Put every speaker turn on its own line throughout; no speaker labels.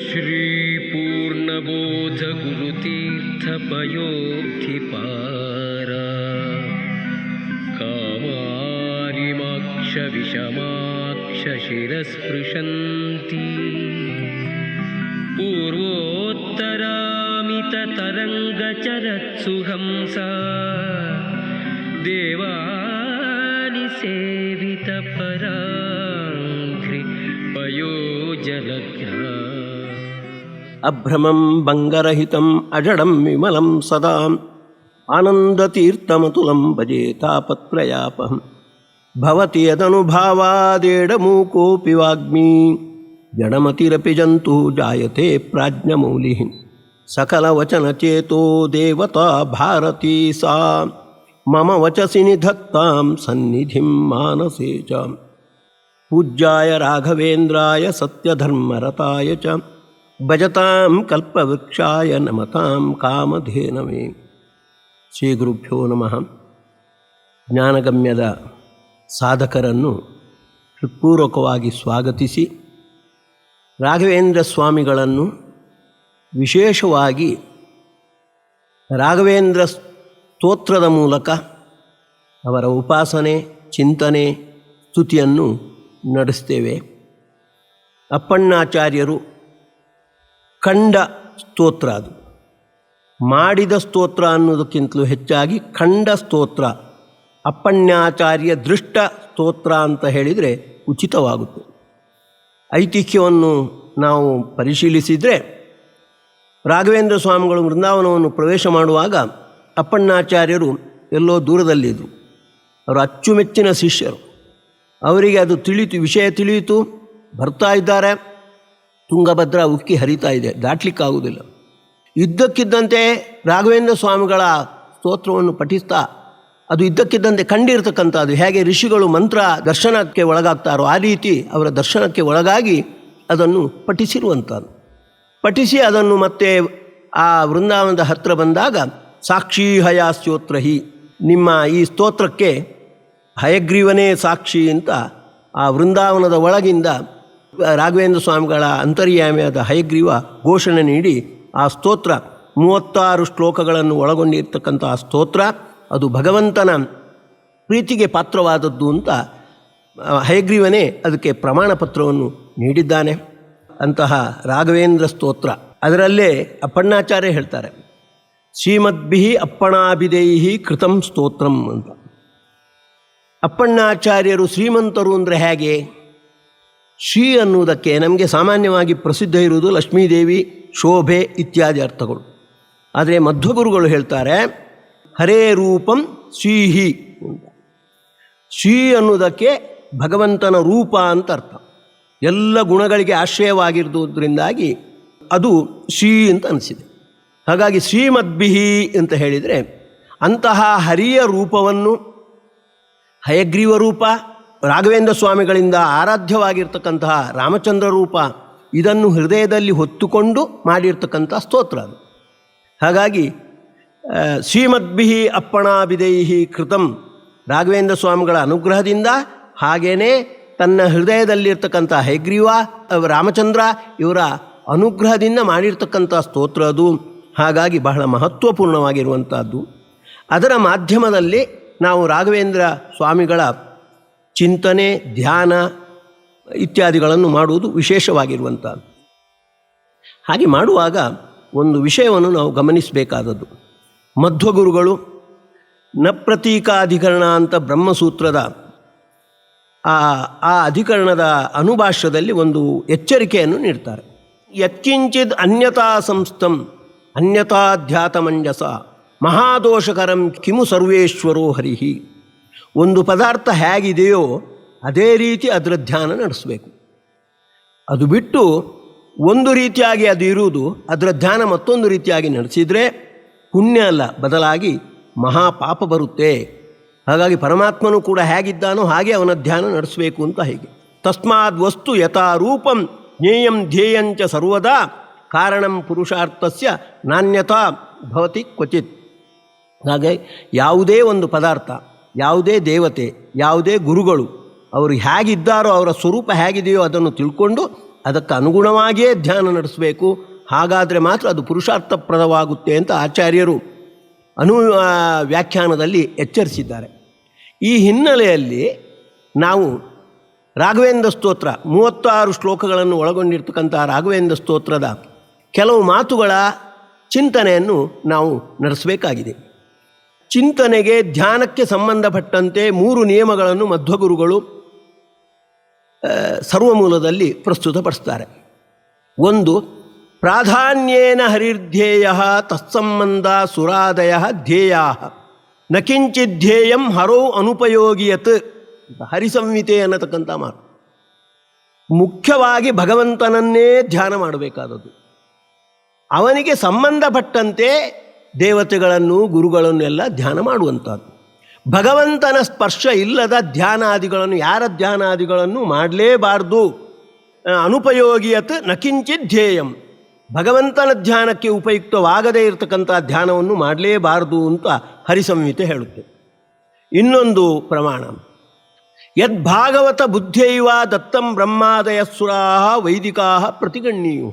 ಶ್ರೀ ಪೂರ್ಣಬೋಧ ಗುರುತೀರ್ಥ ಪಯೋಬ್ಧಿಪಾರ ಕಾಮಾರಿಮಾಕ್ಷ ವಿಷಮಾಕ್ಷ ಶಿರಸ್ಪೃಶಂತಿ ಪೂರ್ವೋತ್ತರಾಮಿತ ತರಂಗಚರತ್ಸು ಹಂಸಾ ದೇವಾನಿ ಸೇವಿತ ಪರಾಂಘ್ರಿ ಪಯೋಜಲಘ್ನ
ಅಭ್ರಮಂ ಭಂಗರಹಿತಂ ಅಜಡಂ ವಿಮಲಂ ಸದಾ ಆನಂದತೀರ್ಥಮತುಲಂ ಭಜೆ ತಾಪತ್ರಯಾಪಹಂ ಭವತಿ ಯದನುಭಾವಾದೇಡಮೂಕೋಪಿ ವಾಗ್ಮೀ ಜಡಮತಿರಪಿ ಜಂತು ಜಾಯತೆ ಪ್ರಾಜ್ಞಮೌಲಿಃ ಸಕಲವಚನಚೇತೋ ದೇವತಾ ಭಾರತೀ ಸಾ ಮಮ ವಚಸಿ ನಿಧತ್ತಾಂ ಸನ್ನಿಧಿಂ ಮಾನಸೇ ಚ ಪೂಜ್ಯಾಯ ರಾಘವೇಂದ್ರಾಯ ಸತ್ಯಧರ್ಮರತಾಯ ಚ ಭಜತಾಂ ಕಲ್ಪವೃಕ್ಷಾಯ ನಮತಾಂ ಕಾಮಧೇನವೇ. ಶ್ರೀ ಗುರುಭ್ಯೋ ನಮಃ. ಜ್ಞಾನಗಮ್ಯದ ಸಾಧಕರನ್ನು ಹೃತ್ಪೂರ್ವಕವಾಗಿ ಸ್ವಾಗತಿಸಿ ರಾಘವೇಂದ್ರ ಸ್ವಾಮಿಗಳನ್ನು ವಿಶೇಷವಾಗಿ ರಾಘವೇಂದ್ರ ಸ್ತೋತ್ರದ ಮೂಲಕ ಅವರ ಉಪಾಸನೆ, ಚಿಂತನೆ, ಸ್ತುತಿಯನ್ನು ನಡೆಸ್ತೇವೆ. ಅಪ್ಪಣ್ಣಾಚಾರ್ಯರು ಕಂಡ ಸ್ತೋತ್ರ, ಅದು ಮಾಡಿದ ಸ್ತೋತ್ರ ಅನ್ನೋದಕ್ಕಿಂತಲೂ ಹೆಚ್ಚಾಗಿ ಕಂಡ ಸ್ತೋತ್ರ, ಅಪ್ಪಣ್ಣಾಚಾರ್ಯ ದೃಷ್ಟ ಸ್ತೋತ್ರ ಅಂತ ಹೇಳಿದರೆ ಉಚಿತವಾಗುತ್ತೆ. ಐತಿಹ್ಯವನ್ನು ನಾವು ಪರಿಶೀಲಿಸಿದರೆ ರಾಘವೇಂದ್ರ ಸ್ವಾಮಿಗಳು ವೃಂದಾವನವನ್ನು ಪ್ರವೇಶ ಮಾಡುವಾಗ ಅಪ್ಪಣ್ಣಾಚಾರ್ಯರು ಎಲ್ಲೋ ದೂರದಲ್ಲಿದ್ದರು. ಅವರು ಅಚ್ಚುಮೆಚ್ಚಿನ ಶಿಷ್ಯರು. ಅವರಿಗೆ ಅದು ತಿಳಿಯಿತು, ವಿಷಯ ತಿಳಿಯಿತು. ಬರ್ತಾ ಇದ್ದಾರೆ, ತುಂಗಭದ್ರಾ ಉಕ್ಕಿ ಹರಿತಾ ಇದೆ, ದಾಟ್ಲಿಕ್ಕಾಗುವುದಿಲ್ಲ. ಇದ್ದಕ್ಕಿದ್ದಂತೆ ರಾಘವೇಂದ್ರ ಸ್ವಾಮಿಗಳ ಸ್ತೋತ್ರವನ್ನು ಪಠಿಸ್ತಾ ಅದು ಇದ್ದಕ್ಕಿದ್ದಂತೆ ಕಂಡಿರ್ತಕ್ಕಂಥದ್ದು. ಹೇಗೆ ಋಷಿಗಳು ಮಂತ್ರ ದರ್ಶನಕ್ಕೆ ಒಳಗಾಗ್ತಾರೋ ಆ ರೀತಿ ಅವರ ದರ್ಶನಕ್ಕೆ ಒಳಗಾಗಿ ಅದನ್ನು ಪಠಿಸಿರುವಂಥದ್ದು. ಪಠಿಸಿ ಅದನ್ನು ಮತ್ತೆ ಆ ವೃಂದಾವನದ ಹತ್ತಿರ ಬಂದಾಗ ಸಾಕ್ಷಿ ಹಯಾಸ್ಯೋತ್ರ ಹಿ, ನಿಮ್ಮ ಈ ಸ್ತೋತ್ರಕ್ಕೆ ಹಯಗ್ರೀವನೇ ಸಾಕ್ಷಿ ಅಂತ ಆ ವೃಂದಾವನದ ಒಳಗಿಂದ ರಾಘವೇಂದ್ರ ಸ್ವಾಮಿಗಳ ಅಂತರ್ಯಾಮಿಯಾದ ಹಯಗ್ರೀವ ಘೋಷಣೆ ನೀಡಿ ಆ ಸ್ತೋತ್ರ 36 ಶ್ಲೋಕಗಳನ್ನು ಒಳಗೊಂಡಿರ್ತಕ್ಕಂಥ ಆ ಸ್ತೋತ್ರ ಅದು ಭಗವಂತನ ಪ್ರೀತಿಗೆ ಪಾತ್ರವಾದದ್ದು ಅಂತ ಹಯಗ್ರೀವನೇ ಅದಕ್ಕೆ ಪ್ರಮಾಣ ಪತ್ರವನ್ನು ನೀಡಿದ್ದಾನೆ. ಅಂತಹ ರಾಘವೇಂದ್ರ ಸ್ತೋತ್ರ ಅದರಲ್ಲೇ ಅಪ್ಪಣ್ಣಾಚಾರ್ಯ ಹೇಳ್ತಾರೆ, ಶ್ರೀಮದ್ಭಿ ಅಪ್ಪಣಾಭಿಧೇಹಿ ಕೃತಂ ಸ್ತೋತ್ರಂ ಅಂತ. ಅಪ್ಪಣ್ಣಾಚಾರ್ಯರು ಶ್ರೀಮಂತರು ಅಂದರೆ ಹೇಗೆ? ಶ್ರೀ ಅನ್ನುವುದಕ್ಕೆ ನಮಗೆ ಸಾಮಾನ್ಯವಾಗಿ ಪ್ರಸಿದ್ಧ ಇರುವುದು ಲಕ್ಷ್ಮೀದೇವಿ, ಶೋಭೆ ಇತ್ಯಾದಿ ಅರ್ಥಗಳು. ಆದರೆ ಮಧ್ವಗುರುಗಳು ಹೇಳ್ತಾರೆ ಹರೇ ರೂಪಂ ಶ್ರೀಹಿ ಅಂತ. ಶ್ರೀ ಅನ್ನುವುದಕ್ಕೆ ಭಗವಂತನ ರೂಪ ಅಂತ ಅರ್ಥ. ಎಲ್ಲ ಗುಣಗಳಿಗೆ ಆಶ್ರಯವಾಗಿರುವುದರಿಂದಾಗಿ ಅದು ಶ್ರೀ ಅಂತ ಅನಿಸಿದೆ. ಹಾಗಾಗಿ ಶ್ರೀಮದ್ಭಿಹಿ ಅಂತ ಹೇಳಿದರೆ ಅಂತಹ ಹರಿಯ ರೂಪವನ್ನು, ಹಯಗ್ರೀವ ರೂಪ, ರಾಘವೇಂದ್ರ ಸ್ವಾಮಿಗಳಿಂದ ಆರಾಧ್ಯವಾಗಿರ್ತಕ್ಕಂತಹ ರಾಮಚಂದ್ರ ರೂಪ, ಇದನ್ನು ಹೃದಯದಲ್ಲಿ ಹೊತ್ತುಕೊಂಡು ಮಾಡಿರ್ತಕ್ಕಂಥ ಸ್ತೋತ್ರ ಅದು. ಹಾಗಾಗಿ ಶ್ರೀಮದ್ಭಿಹಿ ಅಪ್ಪಣಾಭಿಧೇಹಿ ಕೃತಂ, ರಾಘವೇಂದ್ರ ಸ್ವಾಮಿಗಳ ಅನುಗ್ರಹದಿಂದ ಹಾಗೇ ತನ್ನ ಹೃದಯದಲ್ಲಿರ್ತಕ್ಕಂಥ ಹಯಗ್ರೀವ, ರಾಮಚಂದ್ರ ಇವರ ಅನುಗ್ರಹದಿಂದ ಮಾಡಿರ್ತಕ್ಕಂಥ ಸ್ತೋತ್ರ ಅದು. ಹಾಗಾಗಿ ಬಹಳ ಮಹತ್ವಪೂರ್ಣವಾಗಿರುವಂಥದ್ದು. ಅದರ ಮಾಧ್ಯಮದಲ್ಲಿ ನಾವು ರಾಘವೇಂದ್ರ ಸ್ವಾಮಿಗಳ ಚಿಂತನೆ, ಧ್ಯಾನ ಇತ್ಯಾದಿಗಳನ್ನು ಮಾಡುವುದು ವಿಶೇಷವಾಗಿರುವಂಥದ್ದು. ಹಾಗೆ ಮಾಡುವಾಗ ಒಂದು ವಿಷಯವನ್ನು ನಾವು ಗಮನಿಸಬೇಕಾದದ್ದು, ಮಧ್ವಗುರುಗಳು ನ ಪ್ರತೀಕಾಧಿಕರಣ ಅಂತ ಬ್ರಹ್ಮಸೂತ್ರದ ಆ ಅಧಿಕರಣದ ಅನುಭಾಷ್ಯದಲ್ಲಿ ಒಂದು ಎಚ್ಚರಿಕೆಯನ್ನು ನೀಡ್ತಾರೆ. ಯತ್ಕಿಂಚಿದ್ ಅನ್ಯತಾ ಸಂಸ್ಥಂ ಅನ್ಯತಾಧ್ಯಾತಮಂಜಸ ಮಹಾದೋಷಕರಂ ಕಿಮು ಸರ್ವೇಶ್ವರೋ ಹರಿಹಿ. ಒಂದು ಪದಾರ್ಥ ಹೇಗಿದೆಯೋ ಅದೇ ರೀತಿ ಅದರ ಧ್ಯಾನ ನಡೆಸಬೇಕು. ಅದು ಬಿಟ್ಟು ಒಂದು ರೀತಿಯಾಗಿ ಅದು ಇರುವುದು, ಅದರ ಧ್ಯಾನ ಮತ್ತೊಂದು ರೀತಿಯಾಗಿ ನಡೆಸಿದರೆ ಪುಣ್ಯ ಅಲ್ಲ, ಬದಲಾಗಿ ಮಹಾಪಾಪ ಬರುತ್ತೆ. ಹಾಗಾಗಿ ಪರಮಾತ್ಮನು ಕೂಡ ಹೇಗಿದ್ದಾನೋ ಹಾಗೆ ಅವನ ಧ್ಯಾನ ನಡೆಸಬೇಕು ಅಂತ. ಹೀಗೆ ತಸ್ಮಾದ್ ವಸ್ತು ಯಥಾರೂಪಂ ಜ್ಞೇಯಂ ಧ್ಯೇಯಂಚ ಸರ್ವದಾ ಕಾರಣಂ ಪುರುಷಾರ್ಥಸ್ಯ ನಾಣ್ಯತಾ ಭವತಿ ಕ್ವಚಿತ್. ಹಾಗೆ ಯಾವುದೇ ಒಂದು ಪದಾರ್ಥ, ಯಾವುದೇ ದೇವತೆ, ಯಾವುದೇ ಗುರುಗಳು ಅವರು ಹೇಗಿದ್ದಾರೋ, ಅವರ ಸ್ವರೂಪ ಹೇಗಿದೆಯೋ ಅದನ್ನು ತಿಳ್ಕೊಂಡು ಅದಕ್ಕೆ ಅನುಗುಣವಾಗಿಯೇ ಧ್ಯಾನ ನಡೆಸಬೇಕು. ಹಾಗಾದರೆ ಮಾತ್ರ ಅದು ಪುರುಷಾರ್ಥಪ್ರದವಾಗುತ್ತೆ ಅಂತ ಆಚಾರ್ಯರು ವ್ಯಾಖ್ಯಾನದಲ್ಲಿ ಎಚ್ಚರಿಸಿದ್ದಾರೆ. ಈ ಹಿನ್ನೆಲೆಯಲ್ಲಿ ನಾವು ರಾಘವೇಂದ್ರ ಸ್ತೋತ್ರ 36 ಶ್ಲೋಕಗಳನ್ನು ಒಳಗೊಂಡಿರ್ತಕ್ಕಂಥ ರಾಘವೇಂದ್ರ ಸ್ತೋತ್ರದ ಕೆಲವು ಮಾತುಗಳ ಚಿಂತನೆಯನ್ನು ನಾವು ನಡೆಸಬೇಕಾಗಿದೆ. ಚಿಂತನೆಗೆ ಧ್ಯಾನಕ್ಕೆ ಸಂಬಂಧಪಟ್ಟಂತೆ 3 ನಿಯಮಗಳನ್ನು ಮಧ್ವಗುರುಗಳು ಸರ್ವಮೂಲದಲ್ಲಿ ಪ್ರಸ್ತುತಪಡಿಸ್ತಾರೆ. 1, ಪ್ರಾಧಾನ್ಯೇನ ಹರಿರ್ಧ್ಯೇಯ ತತ್ಸಂಬಂಧ ಸುರಾದಯ ಧ್ಯೇಯ ನಕಿಂಚಿಧ್ಯೇಯಂ ಹರೋ ಅನುಪಯೋಗಿಯತ್. ಹರಿಸಂಹಿತೆ ಅನ್ನತಕ್ಕಂಥ ಮಾತು. ಮುಖ್ಯವಾಗಿ ಭಗವಂತನನ್ನೇ ಧ್ಯಾನ ಮಾಡಬೇಕಾದದ್ದು. ಅವನಿಗೆ ಸಂಬಂಧಪಟ್ಟಂತೆ ದೇವತೆಗಳನ್ನು ಗುರುಗಳನ್ನೆಲ್ಲ ಧ್ಯಾನ ಮಾಡುವಂಥದ್ದು. ಭಗವಂತನ ಸ್ಪರ್ಶ ಇಲ್ಲದ ಧ್ಯಾನಾದಿಗಳನ್ನು, ಯಾರ ಧ್ಯಾನಾದಿಗಳನ್ನು ಮಾಡಲೇಬಾರ್ದು. ಅನುಪಯೋಗಿಯತ್ ನಕಿಂಚಿತ್ ಧ್ಯೇಯಂ, ಭಗವಂತನ ಧ್ಯಾನಕ್ಕೆ ಉಪಯುಕ್ತವಾಗದೇ ಇರತಕ್ಕಂಥ ಧ್ಯಾನವನ್ನು ಮಾಡಲೇಬಾರ್ದು ಅಂತ ಹರಿಸಂಹಿತೆ ಹೇಳುತ್ತೆ. ಇನ್ನೊಂದು ಪ್ರಮಾಣ, ಯದ್ಭಾಗವತ ಬುದ್ಧೈವ ದತ್ತಂ ಬ್ರಹ್ಮಾದಯ ಸುರಾ ವೈದಿಕಾ ಪ್ರತಿಗಣ್ಯು.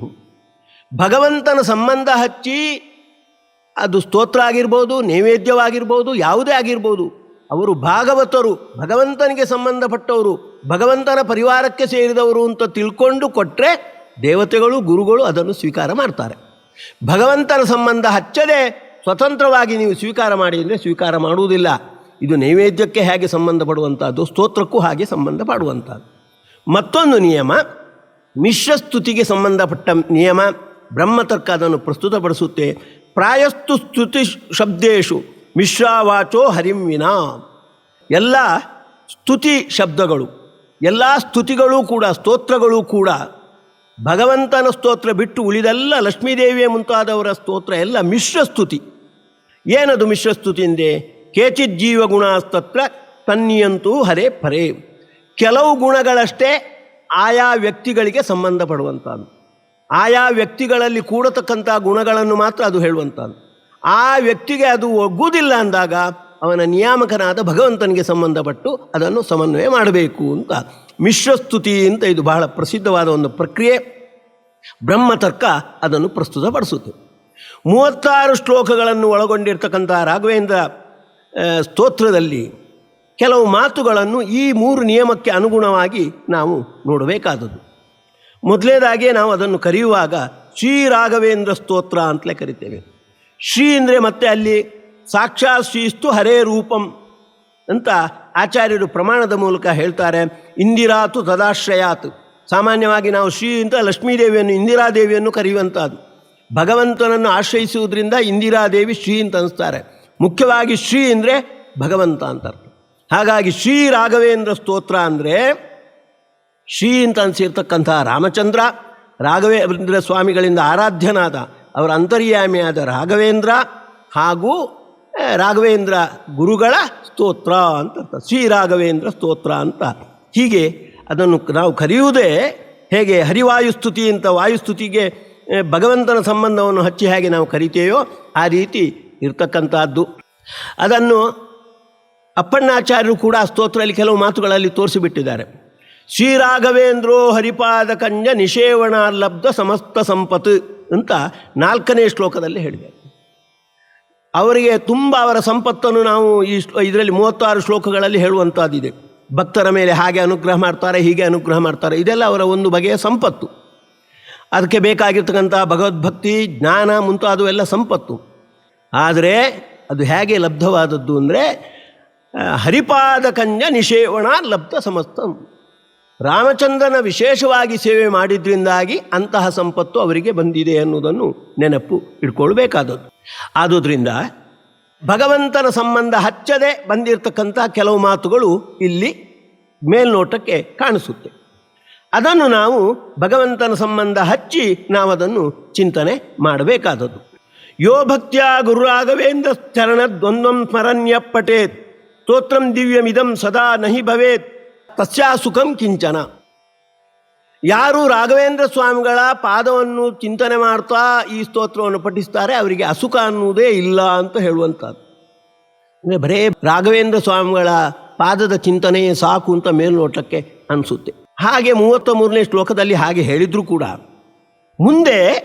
ಭಗವಂತನ ಸಂಬಂಧ ಹಚ್ಚಿ ಅದು ಸ್ತೋತ್ರ ಆಗಿರ್ಬೋದು, ನೈವೇದ್ಯವಾಗಿರ್ಬೋದು, ಯಾವುದೇ ಆಗಿರ್ಬೋದು, ಅವರು ಭಾಗವತರು, ಭಗವಂತನಿಗೆ ಸಂಬಂಧಪಟ್ಟವರು, ಭಗವಂತನ ಪರಿವಾರಕ್ಕೆ ಸೇರಿದವರು ಅಂತ ತಿಳ್ಕೊಂಡು ಕೊಟ್ಟರೆ ದೇವತೆಗಳು ಗುರುಗಳು ಅದನ್ನು ಸ್ವೀಕಾರ ಮಾಡ್ತಾರೆ. ಭಗವಂತನ ಸಂಬಂಧ ಹಚ್ಚದೆ ಸ್ವತಂತ್ರವಾಗಿ ನೀವು ಸ್ವೀಕಾರ ಮಾಡಿ ಅಂದರೆ ಸ್ವೀಕಾರ ಮಾಡುವುದಿಲ್ಲ. ಇದು ನೈವೇದ್ಯಕ್ಕೆ ಹೇಗೆ ಸಂಬಂಧಪಡುವಂಥದ್ದು, ಸ್ತೋತ್ರಕ್ಕೂ ಹಾಗೆ ಸಂಬಂಧಪಡುವಂಥದ್ದು. ಮತ್ತೊಂದು ನಿಯಮ, ಮಿಶ್ರಸ್ತುತಿಗೆ ಸಂಬಂಧಪಟ್ಟ ನಿಯಮ. ಬ್ರಹ್ಮತರ್ಕ ಅದನ್ನು ಪ್ರಸ್ತುತಪಡಿಸುತ್ತೆ. ಪ್ರಾಯಸ್ತು ಸ್ತುತಿ ಶಬ್ದೇಶು ಮಿಶ್ರಾವಾಚೋ ಹರಿಂವಿನಾ. ಎಲ್ಲ ಸ್ತುತಿ ಶಬ್ದಗಳು, ಎಲ್ಲ ಸ್ತುತಿಗಳೂ ಕೂಡ, ಸ್ತೋತ್ರಗಳೂ ಕೂಡ, ಭಗವಂತನ ಸ್ತೋತ್ರ ಬಿಟ್ಟು ಉಳಿದೆಲ್ಲ ಲಕ್ಷ್ಮೀದೇವಿಯ ಮುಂತಾದವರ ಸ್ತೋತ್ರ ಎಲ್ಲ ಮಿಶ್ರಸ್ತುತಿ. ಏನದು ಮಿಶ್ರಸ್ತುತಿ ಎಂದೇ? ಕೇಚಿತ್ ಜೀವಗುಣಸ್ತತ್ರ ತನ್ನಿಯಂತೂ ಹರೇ ಪರೇ. ಕೆಲವು ಗುಣಗಳಷ್ಟೇ ಆಯಾ ವ್ಯಕ್ತಿಗಳಿಗೆ ಸಂಬಂಧಪಡುವಂಥದ್ದು. ಆಯಾ ವ್ಯಕ್ತಿಗಳಲ್ಲಿ ಕೂಡತಕ್ಕಂಥ ಗುಣಗಳನ್ನು ಮಾತ್ರ ಅದು ಹೇಳುವಂಥದ್ದು. ಆ ವ್ಯಕ್ತಿಗೆ ಅದು ಒಗ್ಗುವುದಿಲ್ಲ ಅಂದಾಗ ಅವನ ನಿಯಾಮಕನಾದ ಭಗವಂತನಿಗೆ ಸಂಬಂಧಪಟ್ಟು ಅದನ್ನು ಸಮನ್ವಯ ಮಾಡಬೇಕು ಅಂತ ಮಿಶ್ರಸ್ತುತಿ ಅಂತ ಇದು ಬಹಳ ಪ್ರಸಿದ್ಧವಾದ ಒಂದು ಪ್ರಕ್ರಿಯೆ. ಬ್ರಹ್ಮತರ್ಕ ಅದನ್ನು ಪ್ರಸ್ತುತಪಡಿಸುತ್ತೆ. 36 ಶ್ಲೋಕಗಳನ್ನು ಒಳಗೊಂಡಿರ್ತಕ್ಕಂಥ ರಾಘವೇಂದ್ರ ಸ್ತೋತ್ರದಲ್ಲಿ ಕೆಲವು ಮಾತುಗಳನ್ನು ಈ 3 ನಿಯಮಕ್ಕೆ ಅನುಗುಣವಾಗಿ ನಾವು ನೋಡಬೇಕಾದದ್ದು. ಮೊದಲನೇದಾಗಿ ನಾವು ಅದನ್ನು ಕರೆಯುವಾಗ ಶ್ರೀ ರಾಘವೇಂದ್ರ ಸ್ತೋತ್ರ ಅಂತಲೇ ಕರಿತೇವೆ. ಶ್ರೀ ಅಂದರೆ ಮತ್ತೆ ಅಲ್ಲಿ ಸಾಕ್ಷಾತ್ ಶ್ರೀಸ್ತು ಹರೇ ರೂಪಂ ಅಂತ ಆಚಾರ್ಯರು ಪ್ರಮಾಣದ ಮೂಲಕ ಹೇಳ್ತಾರೆ. ಇಂದಿರಾತು ತದಾಶ್ರಯಾತ್. ಸಾಮಾನ್ಯವಾಗಿ ನಾವು ಶ್ರೀ ಅಂತ ಲಕ್ಷ್ಮೀದೇವಿಯನ್ನು, ಇಂದಿರಾದೇವಿಯನ್ನು ಕರೆಯುವಂಥದ್ದು. ಭಗವಂತನನ್ನು ಆಶ್ರಯಿಸುವುದರಿಂದ ಇಂದಿರಾದೇವಿ ಶ್ರೀ ಅಂತ ಅನಿಸ್ತಾರೆ. ಮುಖ್ಯವಾಗಿ ಶ್ರೀ ಅಂದರೆ ಭಗವಂತ ಅಂತ ಅರ್ಥ. ಹಾಗಾಗಿ ಶ್ರೀ ರಾಘವೇಂದ್ರ ಸ್ತೋತ್ರ ಅಂದರೆ ಶ್ರೀ ಅಂತ ಅನಿಸಿರ್ತಕ್ಕಂಥ ರಾಮಚಂದ್ರ, ರಾಘವೇಂದ್ರ ಸ್ವಾಮಿಗಳಿಂದ ಆರಾಧ್ಯನಾದ ಅವರ ಅಂತರ್ಯಾಮಿಯಾದ ರಾಘವೇಂದ್ರ ಹಾಗೂ ರಾಘವೇಂದ್ರ ಗುರುಗಳ ಸ್ತೋತ್ರ ಅಂತ ಅರ್ಥ. ಶ್ರೀ ರಾಘವೇಂದ್ರ ಸ್ತೋತ್ರ ಅಂತ. ಹೀಗೆ ಅದನ್ನು ನಾವು ಕರೆಯುವುದೇ ಹೇಗೆ ಹರಿವಾಯುಸ್ತುತಿ ಅಂತ ವಾಯುಸ್ತುತಿಗೆ ಭಗವಂತನ ಸಂಬಂಧವನ್ನು ಹಚ್ಚಿ ಹೇಗೆ ನಾವು ಕರಿತೇವೋ ಆ ರೀತಿ ಇರ್ತಕ್ಕಂಥದ್ದು. ಅದನ್ನು ಅಪ್ಪಣ್ಣಾಚಾರ್ಯರು ಕೂಡ ಸ್ತೋತ್ರದಲ್ಲಿ ಕೆಲವು ಮಾತುಗಳಲ್ಲಿ ತೋರಿಸಿಬಿಟ್ಟಿದ್ದಾರೆ. ಶ್ರೀರಾಘವೇಂದ್ರೋ ಹರಿಪಾದ ಕಂಜ ನಿಷೇವಣಾಲಬ್ಧ ಸಮಸ್ತ ಸಂಪತ್ ಅಂತ 4ನೇ ಶ್ಲೋಕದಲ್ಲಿ ಹೇಳಿದ್ದಾರೆ. ಅವರಿಗೆ ತುಂಬ ಅವರ ಸಂಪತ್ತನ್ನು ನಾವು ಇದರಲ್ಲಿ 36 ಶ್ಲೋಕಗಳಲ್ಲಿ ಹೇಳುವಂಥದ್ದಿದೆ. ಭಕ್ತರ ಮೇಲೆ ಹಾಗೆ ಅನುಗ್ರಹ ಮಾಡ್ತಾರೆ, ಹೀಗೆ ಅನುಗ್ರಹ ಮಾಡ್ತಾರೆ, ಇದೆಲ್ಲ ಅವರ ಒಂದು ಬಗೆಯ ಸಂಪತ್ತು. ಅದಕ್ಕೆ ಬೇಕಾಗಿರ್ತಕ್ಕಂಥ ಭಗವದ್ಭಕ್ತಿ, ಜ್ಞಾನ ಮುಂತಾದವೆಲ್ಲ ಸಂಪತ್ತು. ಆದರೆ ಅದು ಹೇಗೆ ಲಬ್ಧವಾದದ್ದು ಅಂದರೆ ಹರಿಪಾದ ಕಂಜ ನಿಷೇವಣ ಲಬ್ಧ ಸಮಸ್ತಂ. ರಾಮಚಂದ್ರನ ವಿಶೇಷವಾಗಿ ಸೇವೆ ಮಾಡಿದ್ರಿಂದಾಗಿ ಅಂತಹ ಸಂಪತ್ತು ಅವರಿಗೆ ಬಂದಿದೆ ಅನ್ನೋದನ್ನು ನೆನಪು ಇಟ್ಕೊಳ್ಬೇಕಾದದ್ದು. ಆದುದರಿಂದ ಭಗವಂತನ ಸಂಬಂಧ ಹಚ್ಚದೆ ಬಂದಿರತಕ್ಕಂಥ ಕೆಲವು ಮಾತುಗಳು ಇಲ್ಲಿ ಮೇಲ್ನೋಟಕ್ಕೆ ಕಾಣಿಸುತ್ತೆ. ಅದನ್ನು ನಾವು ಭಗವಂತನ ಸಂಬಂಧ ಹಚ್ಚಿ ನಾವು ಅದನ್ನು ಚಿಂತನೆ ಮಾಡಬೇಕಾದದ್ದು. ಯೋ ಭಕ್ತ್ಯ ಗುರುರಾಘವೇಂದ್ರ ಚರಣದ್ವಂದ್ವಂ ಸ್ಮರಣ್ಯ ಪಠೇತ್ ಸ್ತೋತ್ರಂ ದಿವ್ಯಮಿದಂ ಸದಾ ನಹಿ ಭವೇತ್ ತಸ್ಯಾ ಸುಖಂ ಕಿಂಚನ. ಯಾರು ರಾಘವೇಂದ್ರ ಸ್ವಾಮಿಗಳ ಪಾದವನ್ನು ಚಿಂತನೆ ಮಾಡ್ತಾ ಈ ಸ್ತೋತ್ರವನ್ನು ಪಠಿಸ್ತಾರೆ ಅವರಿಗೆ ಅಸುಖ ಅನ್ನುವುದೇ ಇಲ್ಲ ಅಂತ ಹೇಳುವಂಥದ್ದು. ಅಂದರೆ ಬರೇ ರಾಘವೇಂದ್ರ ಸ್ವಾಮಿಗಳ ಪಾದದ ಚಿಂತನೆಯೇ ಸಾಕು ಅಂತ ಮೇಲ್ನೋಟಕ್ಕೆ ಅನಿಸುತ್ತೆ. ಹಾಗೆ 33ನೇ ಶ್ಲೋಕದಲ್ಲಿ ಹಾಗೆ ಹೇಳಿದರೂ ಕೂಡ ಮುಂದೆ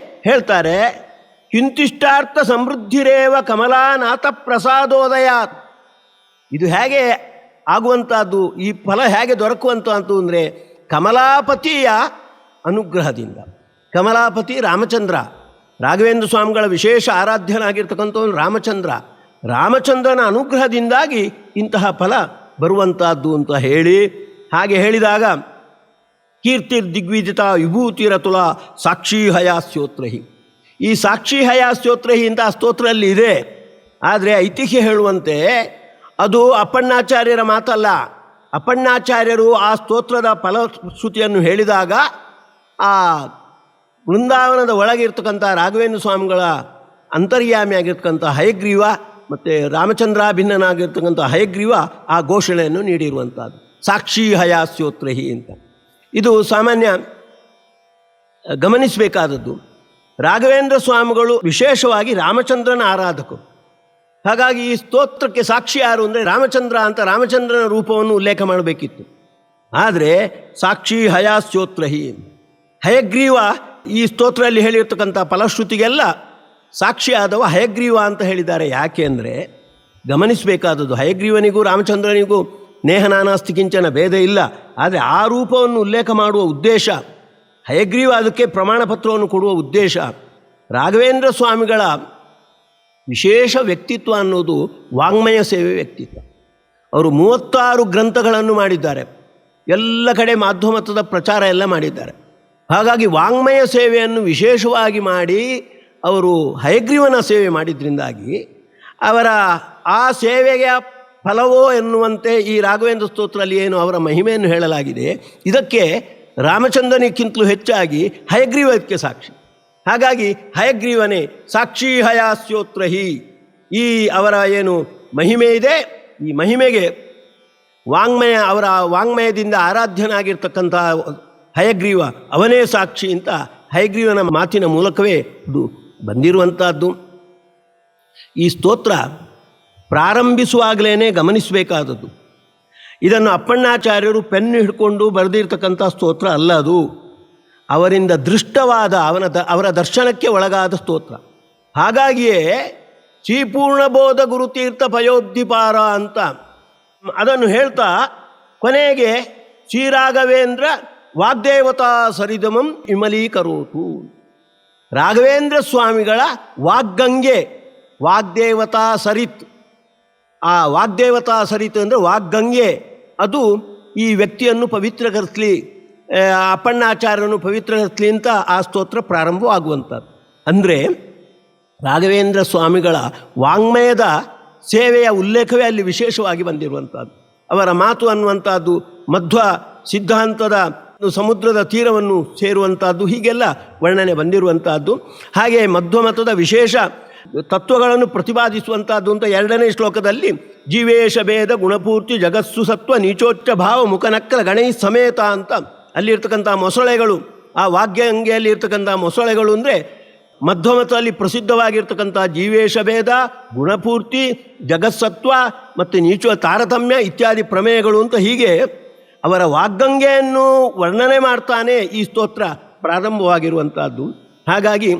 ಹೇಳ್ತಾರೆ, ಕಿಂತಿಷ್ಟಾರ್ಥ ಸಮೃದ್ಧಿರೇವ ಕಮಲಾನಾಥ ಪ್ರಸಾದೋದಯಾತ್. ಇದು ಹೇಗೆ ಆಗುವಂಥದ್ದು, ಈ ಫಲ ಹೇಗೆ ದೊರಕುವಂಥದ್ದು ಅಂದರೆ ಕಮಲಾಪತಿಯ ಅನುಗ್ರಹದಿಂದ. ಕಮಲಾಪತಿ ರಾಮಚಂದ್ರ, ರಾಘವೇಂದ್ರ ಸ್ವಾಮಿಗಳ ವಿಶೇಷ ಆರಾಧ್ಯನಾಗಿರ್ತಕ್ಕಂಥವನು ರಾಮಚಂದ್ರ. ರಾಮಚಂದ್ರನ ಅನುಗ್ರಹದಿಂದಾಗಿ ಇಂತಹ ಫಲ ಬರುವಂಥದ್ದು ಅಂತ ಹೇಳಿ, ಹಾಗೆ ಹೇಳಿದಾಗ ಕೀರ್ತಿರ್ದಿಗ್ವಿದಿತ ವಿಭೂತಿರತುಲ ಸಾಕ್ಷಿ ಹಯಾಸ್ಯೋತ್ರಹಿ. ಈ ಸಾಕ್ಷಿ ಹಯಾಸ್ಯೋತ್ರಹಿ ಇಂತಹ ಸ್ತೋತ್ರದಲ್ಲಿ ಇದೆ. ಆದರೆ ಐತಿಹ್ಯ ಹೇಳುವಂತೆ ಅದು ಅಪ್ಪಣ್ಣಾಚಾರ್ಯರ ಮಾತಲ್ಲ. ಅಪ್ಪಣ್ಣಾಚಾರ್ಯರು ಆ ಸ್ತೋತ್ರದ ಫಲಶ್ರುತಿಯನ್ನು ಹೇಳಿದಾಗ ಆ ವೃಂದಾವನದ ಒಳಗಿರ್ತಕ್ಕಂಥ ರಾಘವೇಂದ್ರ ಸ್ವಾಮಿಗಳ ಅಂತರ್ಯಾಮಿಯಾಗಿರ್ತಕ್ಕಂಥ ಹಯಗ್ರೀವ ಮತ್ತು ರಾಮಚಂದ್ರಾಭಿನ್ನನಾಗಿರ್ತಕ್ಕಂಥ ಹಯಗ್ರೀವ ಆ ಘೋಷಣೆಯನ್ನು ನೀಡಿರುವಂಥದ್ದು, ಸಾಕ್ಷಿ ಹಯಾಸ್ಯೋತ್ರಹಿ ಅಂತ. ಇದು ಸಾಮಾನ್ಯ ಗಮನಿಸಬೇಕಾದದ್ದು. ರಾಘವೇಂದ್ರ ಸ್ವಾಮಿಗಳು ವಿಶೇಷವಾಗಿ ರಾಮಚಂದ್ರನ ಆರಾಧಕರು. ಹಾಗಾಗಿ ಈ ಸ್ತೋತ್ರಕ್ಕೆ ಸಾಕ್ಷಿ ಯಾರು ಅಂದರೆ ರಾಮಚಂದ್ರ ಅಂತ ರಾಮಚಂದ್ರನ ರೂಪವನ್ನು ಉಲ್ಲೇಖ ಮಾಡಬೇಕಿತ್ತು. ಆದರೆ ಸಾಕ್ಷಿ ಹಯಾಸ್ಯೋತ್ರಹಿ, ಹಯಗ್ರೀವ ಈ ಸ್ತೋತ್ರದಲ್ಲಿ ಹೇಳಿರ್ತಕ್ಕಂಥ ಫಲಶ್ರುತಿಗೆಲ್ಲ ಸಾಕ್ಷಿಯಾದವ ಹಯಗ್ರೀವ ಅಂತ ಹೇಳಿದ್ದಾರೆ. ಯಾಕೆ ಅಂದರೆ ಗಮನಿಸಬೇಕಾದದ್ದು, ಹಯಗ್ರೀವನಿಗೂ ರಾಮಚಂದ್ರನಿಗೂ ನೇಹನಾನಾಸ್ತಿ ಕಿಂಚನ ಭೇದ ಇಲ್ಲ. ಆದರೆ ಆ ರೂಪವನ್ನು ಉಲ್ಲೇಖ ಮಾಡುವ ಉದ್ದೇಶ, ಹಯಗ್ರೀವ ಅದಕ್ಕೆ ಪ್ರಮಾಣ ಪತ್ರವನ್ನು ಕೊಡುವ ಉದ್ದೇಶ. ರಾಘವೇಂದ್ರ ಸ್ವಾಮಿಗಳ ವಿಶೇಷ ವ್ಯಕ್ತಿತ್ವ ಅನ್ನೋದು ವಾಂಗ್ಮಯ ಸೇವೆ ವ್ಯಕ್ತಿತ್ವ. ಅವರು 36 ಗ್ರಂಥಗಳನ್ನು ಮಾಡಿದ್ದಾರೆ, ಎಲ್ಲ ಕಡೆ ಮಾಧ್ವಮತದ ಪ್ರಚಾರ ಎಲ್ಲ ಮಾಡಿದ್ದಾರೆ. ಹಾಗಾಗಿ ವಾಂಗ್ಮಯ ಸೇವೆಯನ್ನು ವಿಶೇಷವಾಗಿ ಮಾಡಿ ಅವರು ಹಯಗ್ರೀವನ ಸೇವೆ ಮಾಡಿದ್ರಿಂದಾಗಿ ಅವರ ಆ ಸೇವೆಯ ಫಲವೋ ಎನ್ನುವಂತೆ ಈ ರಾಘವೇಂದ್ರ ಸ್ತೋತ್ರದಲ್ಲಿ ಏನು ಅವರ ಮಹಿಮೆಯನ್ನು ಹೇಳಲಾಗಿದೆ, ಇದಕ್ಕೆ ರಾಮಚಂದ್ರನಿಗಿಂತಲೂ ಹೆಚ್ಚಾಗಿ ಹಯಗ್ರೀವಕ್ಕೆ ಸಾಕ್ಷಿ. ಹಾಗಾಗಿ ಹಯಗ್ರೀವನೇ ಸಾಕ್ಷಿ ಹಯಾಸ್ಯೋತ್ರಹಿ. ಈ ಅವರ ಏನು ಮಹಿಮೆ ಇದೆ, ಈ ಮಹಿಮೆಗೆ ಅವರ ವಾಂಗ್ಮಯದಿಂದ ಆರಾಧ್ಯನಾಗಿರ್ತಕ್ಕಂಥ ಹಯಗ್ರೀವ ಅವನೇ ಸಾಕ್ಷಿ ಅಂತ ಹಯಗ್ರೀವನ ಮಾತಿನ ಮೂಲಕವೇ ಇದು ಬಂದಿರುವಂಥದ್ದು. ಈ ಸ್ತೋತ್ರ ಪ್ರಾರಂಭಿಸುವಾಗಲೇ ಗಮನಿಸಬೇಕಾದದ್ದು, ಇದನ್ನು ಅಪ್ಪಣ್ಣಾಚಾರ್ಯರು ಪೆನ್ನು ಹಿಡ್ಕೊಂಡು ಬರೆದಿರ್ತಕ್ಕಂಥ ಸ್ತೋತ್ರ ಅಲ್ಲ. ಅದು ಅವರಿಂದ ದೃಷ್ಟವಾದ ಅವರ ದರ್ಶನಕ್ಕೆ ಒಳಗಾದ ಸ್ತೋತ್ರ. ಹಾಗಾಗಿಯೇ ಶ್ರೀಪೂರ್ಣಬೋಧ ಗುರುತೀರ್ಥ ಪಯೋದ್ದಿಪಾರ ಅಂತ ಅದನ್ನು ಹೇಳ್ತಾ ಕೊನೆಗೆ ಶ್ರೀರಾಘವೇಂದ್ರ ವಾಗ್ದೇವತಾ ಸರಿದಮಂ ವಿಮಲೀಕರೋತು. ರಾಘವೇಂದ್ರ ಸ್ವಾಮಿಗಳ ವಾಗ್ಗಂಗೆ, ವಾಗ್ದೇವತಾ ಸರಿತ್, ಆ ವಾಗ್ದೇವತಾ ಸರಿತ್ ಅಂದರೆ ವಾಗ್ಗಂಗೆ, ಅದು ಈ ವ್ಯಕ್ತಿಯನ್ನು ಪವಿತ್ರಗೊಳಿಸಲಿ, ಅಪ್ಪಣ್ಣಾಚಾರ್ಯನು ಪವಿತ್ರಗೊಳಿಸಲಿ ಅಂತ ಆ ಸ್ತೋತ್ರ ಪ್ರಾರಂಭವಾಗುವಂಥದ್ದು. ಅಂದರೆ ರಾಘವೇಂದ್ರ ಸ್ವಾಮಿಗಳ ವಾಂಗ್ಮಯದ ಸೇವೆಯ ಉಲ್ಲೇಖವೇ ಅಲ್ಲಿ ವಿಶೇಷವಾಗಿ ಬಂದಿರುವಂಥದ್ದು. ಅವರ ಮಾತು ಅನ್ನುವಂಥದ್ದು ಮಧ್ವ ಸಿದ್ಧಾಂತದ ಸಮುದ್ರದ ತೀರವನ್ನು ಸೇರುವಂಥದ್ದು, ಹೀಗೆಲ್ಲ ವರ್ಣನೆ ಬಂದಿರುವಂಥದ್ದು. ಹಾಗೆ ಮಧ್ವಮತದ ವಿಶೇಷ ತತ್ವಗಳನ್ನು ಪ್ರತಿಪಾದಿಸುವಂಥದ್ದು ಅಂತ 2ನೇ ಶ್ಲೋಕದಲ್ಲಿ ಜೀವೇಶ ಭೇದ ಗುಣಪೂರ್ತಿ ಜಗಸ್ಸು ಸತ್ವ ನೀಚೋಚ್ಚ ಭಾವ ಮುಖನಕ್ಕಲ ಗಣೈ ಸಮೇತ ಅಂತ ಅಲ್ಲಿರ್ತಕ್ಕಂಥ ಮೊಸಳೆಗಳು, ಆ ವಾಗ್ಯಂಗೆಯಲ್ಲಿ ಇರ್ತಕ್ಕಂಥ ಮೊಸಳೆಗಳು ಅಂದರೆ ಮಧ್ವಮತದಲ್ಲಿ ಪ್ರಸಿದ್ಧವಾಗಿರ್ತಕ್ಕಂಥ ಜೀವೇಶ ಭೇದ, ಗುಣಪೂರ್ತಿ, ಜಗತ್ಸತ್ವ ಮತ್ತು ನೀಚ ತಾರತಮ್ಯ ಇತ್ಯಾದಿ ಪ್ರಮೇಯಗಳು ಅಂತ ಹೀಗೆ ಅವರ ವಾಗ್ಗಂಗೆಯನ್ನು ವರ್ಣನೆ ಮಾಡ್ತಾನೆ ಈ ಸ್ತೋತ್ರ ಪ್ರಾರಂಭವಾಗಿರುವಂಥದ್ದು. ಹಾಗಾಗಿ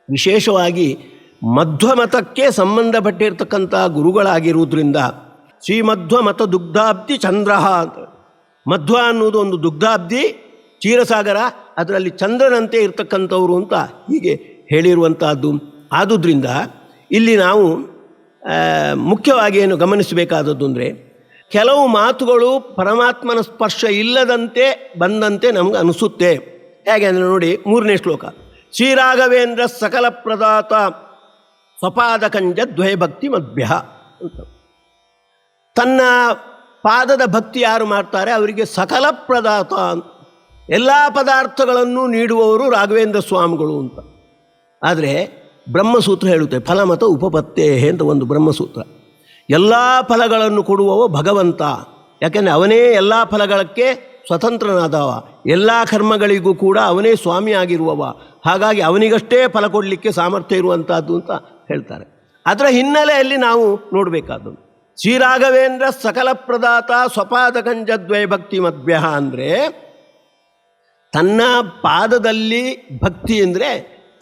ವಿಶೇಷವಾಗಿ ಮಧ್ವಮತಕ್ಕೆ ಸಂಬಂಧಪಟ್ಟಿರ್ತಕ್ಕಂಥ ಗುರುಗಳಾಗಿರುವುದರಿಂದ ಶ್ರೀಮಧ್ವಮತ ದುಗ್ಧಾಬ್ಧಿ ಚಂದ್ರ ಅಂತ, ಮಧ್ವ ಅನ್ನುವುದು ಒಂದು ದುಗ್ಧಾಬ್ಧಿ ಕ್ಷೀರಸಾಗರ, ಅದರಲ್ಲಿ ಚಂದ್ರನಂತೆ ಇರ್ತಕ್ಕಂಥವ್ರು ಅಂತ ಹೀಗೆ ಹೇಳಿರುವಂಥದ್ದು. ಆದುದರಿಂದ ಇಲ್ಲಿ ನಾವು ಮುಖ್ಯವಾಗಿ ಏನು ಗಮನಿಸಬೇಕಾದದ್ದು ಅಂದರೆ, ಕೆಲವು ಮಾತುಗಳು ಪರಮಾತ್ಮನ ಸ್ಪರ್ಶ ಇಲ್ಲದಂತೆ ಬಂದಂತೆ ನಮ್ಗೆ ಅನಿಸುತ್ತೆ. ಹೇಗೆ ಅಂದರೆ ನೋಡಿ, 3ನೇ ಶ್ಲೋಕ, ಶ್ರೀರಾಘವೇಂದ್ರ ಸಕಲ ಪ್ರದಾತ ಸ್ವಪಾದಕಂಜ ದ್ವಯ ಭಕ್ತಿ ಮದ್ಭ್ಯ ಅಂತ. ತನ್ನ ಪಾದದ ಭಕ್ತಿ ಯಾರು ಮಾಡ್ತಾರೆ ಅವರಿಗೆ ಸಕಲ ಪ್ರದಾತ ಅಂತ, ಎಲ್ಲ ಪದಾರ್ಥಗಳನ್ನು ನೀಡುವವರು ರಾಘವೇಂದ್ರ ಸ್ವಾಮಿಗಳು ಅಂತ. ಆದರೆ ಬ್ರಹ್ಮಸೂತ್ರ ಹೇಳುತ್ತೆ, ಫಲಮತ ಉಪಪತ್ತೇ ಅಂತ ಒಂದು ಬ್ರಹ್ಮಸೂತ್ರ. ಎಲ್ಲ ಫಲಗಳನ್ನು ಕೊಡುವವ ಭಗವಂತ. ಯಾಕೆಂದರೆ ಅವನೇ ಎಲ್ಲ ಫಲಗಳಕ್ಕೆ ಸ್ವತಂತ್ರನಾದವ, ಎಲ್ಲ ಕರ್ಮಗಳಿಗೂ ಕೂಡ ಅವನೇ ಸ್ವಾಮಿಯಾಗಿರುವವ. ಹಾಗಾಗಿ ಅವನಿಗಷ್ಟೇ ಫಲ ಕೊಡಲಿಕ್ಕೆ ಸಾಮರ್ಥ್ಯ ಇರುವಂಥದ್ದು ಅಂತ ಹೇಳ್ತಾರೆ. ಅದರ ಹಿನ್ನೆಲೆಯಲ್ಲಿ ನಾವು ನೋಡಬೇಕಾದ್ದು, ಶ್ರೀರಾಘವೇಂದ್ರ ಸಕಲ ಪ್ರದಾತ ಸ್ವಪಾದಕಂಜ ದ್ವಯ ಭಕ್ತಿ ಮದ್ಭ್ಯ ಅಂದರೆ ತನ್ನ ಪಾದದಲ್ಲಿ ಭಕ್ತಿ ಅಂದರೆ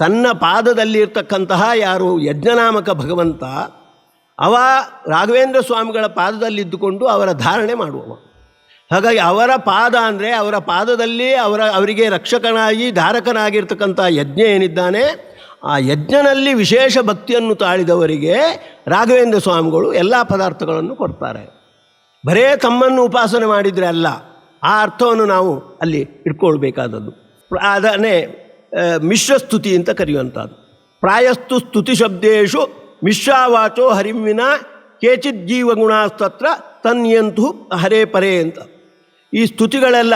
ತನ್ನ ಪಾದದಲ್ಲಿ ಇರ್ತಕ್ಕಂತಹ ಯಾರು ಯಜ್ಞನಾಮಕ ಭಗವಂತ ಅವ ರಾಘವೇಂದ್ರ ಸ್ವಾಮಿಗಳ ಪಾದದಲ್ಲಿದ್ದುಕೊಂಡು ಅವರ ಧಾರಣೆ ಮಾಡುವವ. ಹಾಗಾಗಿ ಅವರ ಪಾದ ಅಂದರೆ ಅವರ ಪಾದದಲ್ಲಿ ಅವರಿಗೆ ರಕ್ಷಕನಾಗಿ ಧಾರಕನಾಗಿರ್ತಕ್ಕಂಥ ಯಜ್ಞ ಏನಿದ್ದಾನೆ, ಆ ಯಜ್ಞನಲ್ಲಿ ವಿಶೇಷ ಭಕ್ತಿಯನ್ನು ತಾಳಿದವರಿಗೆ ರಾಘವೇಂದ್ರ ಸ್ವಾಮಿಗಳು ಎಲ್ಲ ಪದಾರ್ಥಗಳನ್ನು ಕೊಡ್ತಾರೆ. ಬರೇ ತಮ್ಮನ್ನು ಉಪಾಸನೆ ಮಾಡಿದರೆ ಅಲ್ಲ, ಆ ಅರ್ಥವನ್ನು ನಾವು ಅಲ್ಲಿ ಇಟ್ಕೊಳ್ಬೇಕಾದದ್ದು. ಅದನ್ನೇ ಮಿಶ್ರಸ್ತುತಿ ಅಂತ ಕರೆಯುವಂಥದ್ದು. ಪ್ರಾಯಸ್ತು ಸ್ತುತಿ ಶಬ್ದೇಶು ಮಿಶ್ರಾವಾಚೋ ಹರಿವಿನ ಕೇಚಿತ್ ಜೀವಗುಣಾಸ್ತತ್ರ ತನ್ಯಂತು ಹರೇ ಪರೇ ಅಂತ. ಈ ಸ್ತುತಿಗಳೆಲ್ಲ